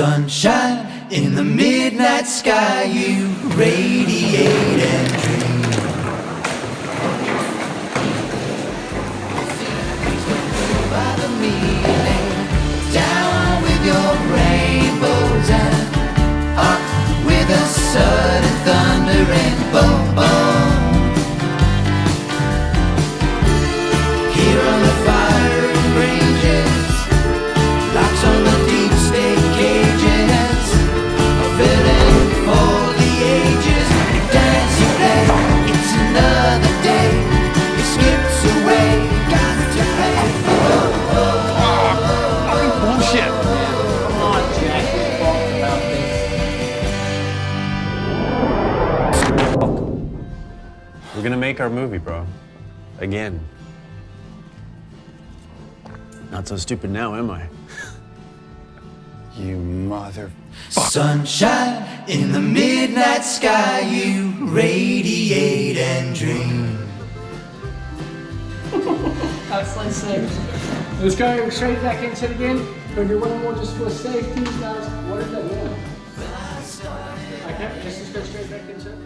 Sunshine in the midnight sky, you radiate and dream. By the meaning, down with your rainbows and up with a sudden thunder and boom, boom. Here on the firing ranges, locks on the deep state cages, a villain for the ages. Dance you play, it's another day. It skips away, got to pay. Fucking bullshit. Come on, Jack. We talked about this. We're gonna make our movie, bro. Again. Not so stupid now, am I? You mother... Sunshine in the midnight sky, you radiate and dream. That's like six. Let's go straight back into it again. We'll do one more just for safety, guys. What is that now? Okay, let's just go straight back into it.